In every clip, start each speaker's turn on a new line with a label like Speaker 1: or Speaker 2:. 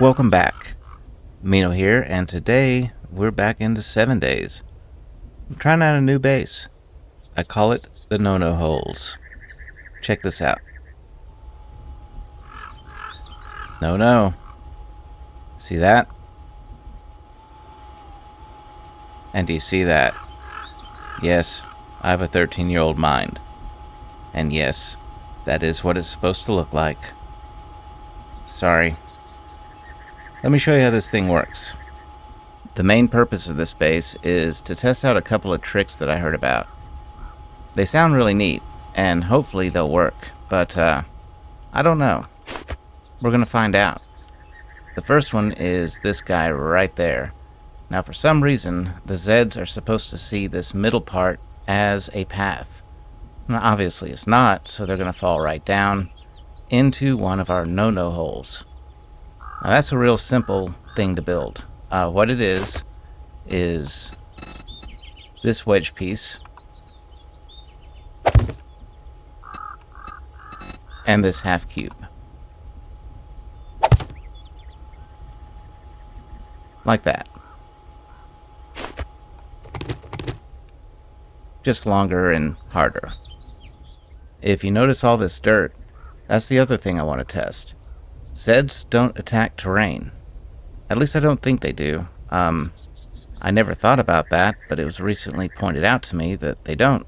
Speaker 1: Welcome back. Mino here, and today we're back into 7 days. I'm trying out a new base. I call it the No-No Holes. Check this out. No. See that? And do you see that? Yes, I have a 13-year-old mind. And yes, that is what it's supposed to look like. Sorry. Let me show you how this thing works. The main purpose of this base is to test out a couple of tricks that I heard about. They sound really neat, and hopefully they'll work, but I don't know. We're gonna find out. The first one is this guy right there. Now for some reason, the Zeds are supposed to see this middle part as a path. Now obviously it's not, so they're gonna fall right down into one of our no-no holes. Now that's a real simple thing to build. What it is this wedge piece and this half cube. Like that. Just longer and harder. If you notice all this dirt, that's the other thing I want to test. Zeds don't attack terrain. At least I don't think they do. I never thought about that, but it was recently pointed out to me that they don't.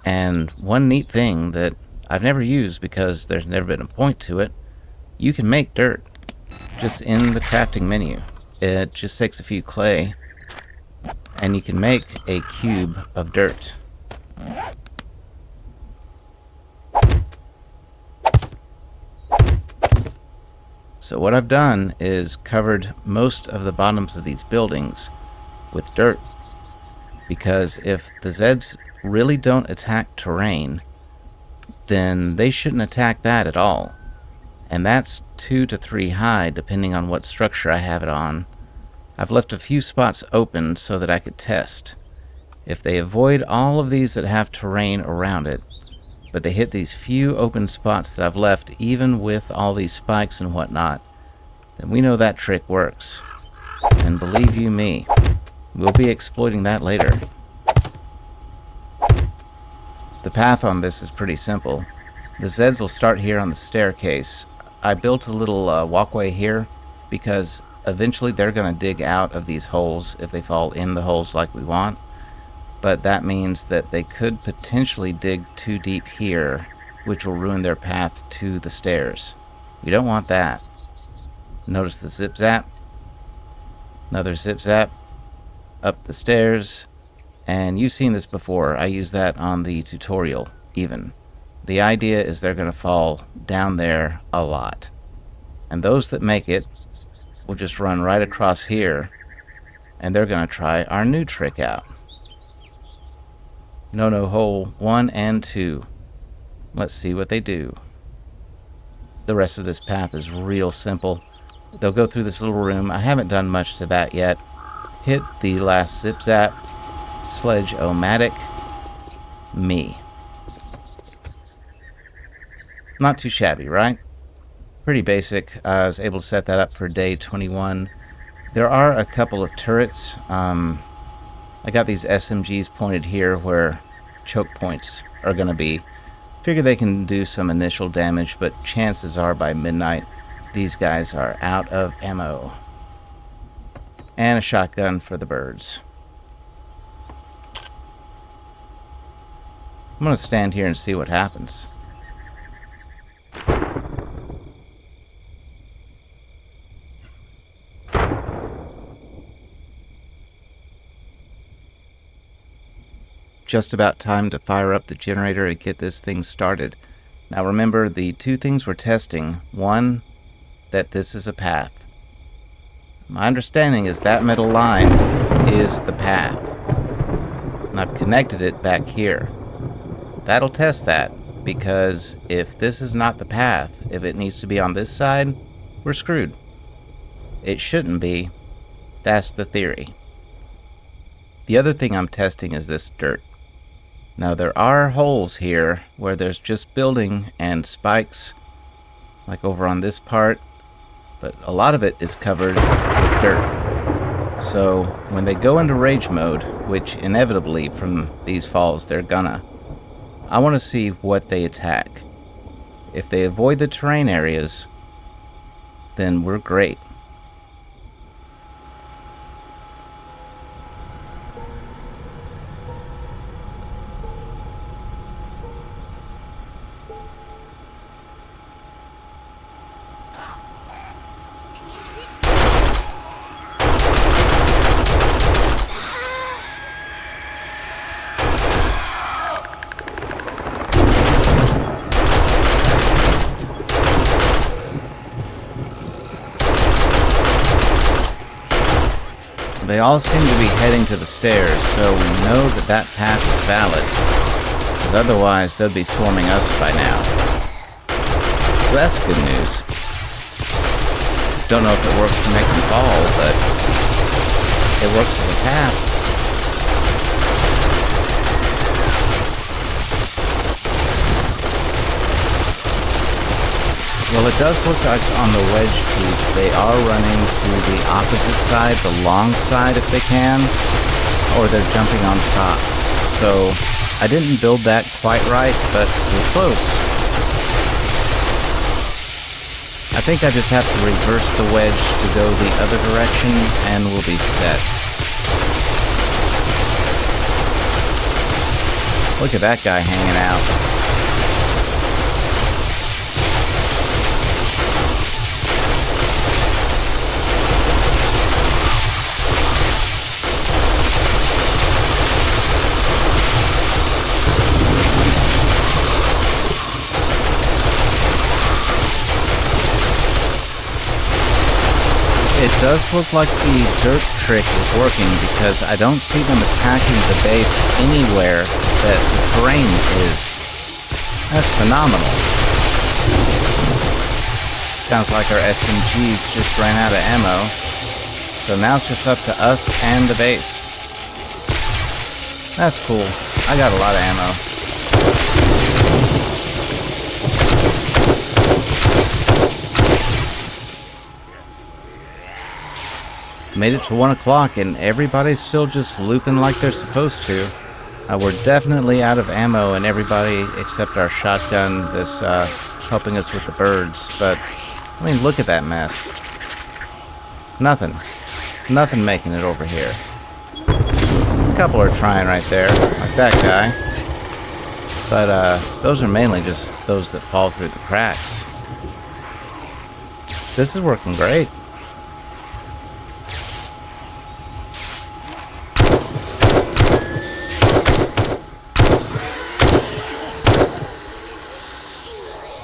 Speaker 1: And one neat thing that I've never used because there's never been a point to it, you can make dirt just in the crafting menu. It just takes a few clay and you can make a cube of dirt. So what I've done is covered most of the bottoms of these buildings with dirt, because if the Zeds really don't attack terrain, then they shouldn't attack that at all. And that's 2 to 3 high depending on what structure I have it on. I've left a few spots open so that I could test. If they avoid all of these that have terrain around it, but they hit these few open spots that I've left, even with all these spikes and whatnot, then we know that trick works. And believe you me, we'll be exploiting that later. The path on this is pretty simple. The Zeds will start here on the staircase. I built a little walkway here because eventually they're going to dig out of these holes if they fall in the holes like we want. But that means that they could potentially dig too deep here, which will ruin their path to the stairs. We don't want that. Notice the zip zap. Another zip zap. Up the stairs. And you've seen this before. I use that on the tutorial even. The idea is they're going to fall down there a lot. And those that make it will just run right across here, and they're going to try our new trick out. No hole 1 and 2. Let's see what they do. The rest of this path is real simple. They'll go through this little room. I haven't done much to that yet. Hit the last zip zap. Sledge-o-matic. Me. Not too shabby, right? Pretty basic. I was able to set that up for day 21. There are a couple of turrets. I got these SMGs pointed here where choke points are going to be. Figure they can do some initial damage, but chances are by midnight these guys are out of ammo. And a shotgun for the birds. I'm going to stand here and see what happens. Just about time to fire up the generator and get this thing started. Now remember the two things we're testing. One, that this is a path. My understanding is that middle line is the path. And I've connected it back here. That'll test that, because if this is not the path, if it needs to be on this side, we're screwed. It shouldn't be. That's the theory. The other thing I'm testing is this dirt. Now there are holes here where there's just building and spikes, like over on this part, but a lot of it is covered with dirt. So when they go into rage mode, which inevitably from these falls they're gonna, I want to see what they attack. If they avoid the terrain areas, then we're great. They all seem to be heading to the stairs, so we know that that path is valid. Because otherwise, they'd be swarming us by now. So that's good news. Don't know if it works to make them fall, but it works as a path. Well, it does look like on the wedge piece they are running to the opposite side, the long side if they can, or they're jumping on top. So I didn't build that quite right, but we're close. I think I just have to reverse the wedge to go the other direction and we'll be set. Look at that guy hanging out. It does look like the dirt trick is working because I don't see them attacking the base anywhere that the terrain is. That's phenomenal. Sounds like our SMGs just ran out of ammo. So now it's just up to us and the base. That's cool. I got a lot of ammo. Made it to 1 o'clock and everybody's still just looping like they're supposed to. We're definitely out of ammo and everybody except our shotgun that's helping us with the birds. But, I mean, look at that mess. Nothing. Nothing making it over here. A couple are trying right there, like that guy. But those are mainly just those that fall through the cracks. This is working great.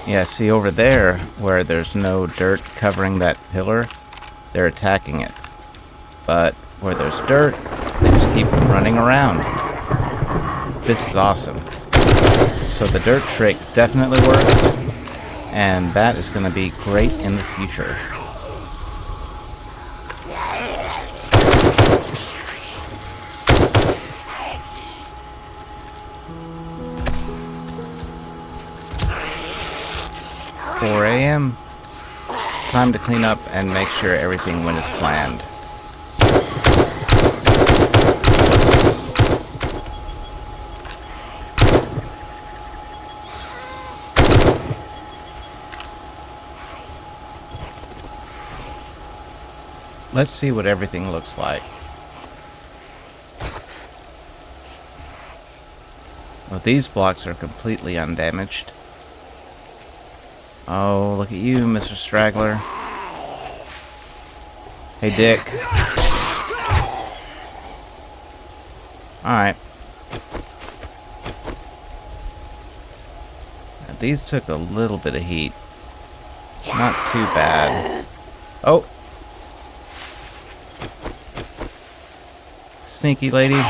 Speaker 1: Yeah, see over there, where there's no dirt covering that pillar, they're attacking it. But where there's dirt, they just keep running around. This is awesome. So the dirt trick definitely works, and that is going to be great in the future. $4 a.m. Time to clean up and make sure everything went as planned. Let's see what everything looks like. Well, these blocks are completely undamaged. Oh, look at you, Mr. Straggler. Hey, Dick. Alright. These took a little bit of heat. Not too bad. Oh! Sneaky lady.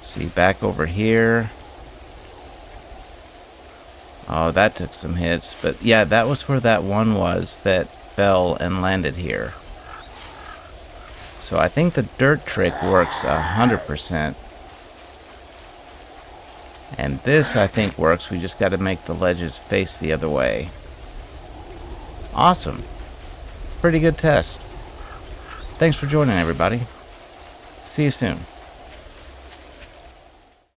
Speaker 1: See, back over here. Oh, that took some hits. But yeah, that was where that one was that fell and landed here. So I think the dirt trick works 100%. And this, I think, works. We just got to make the ledges face the other way. Awesome. Pretty good test. Thanks for joining, everybody. See you soon.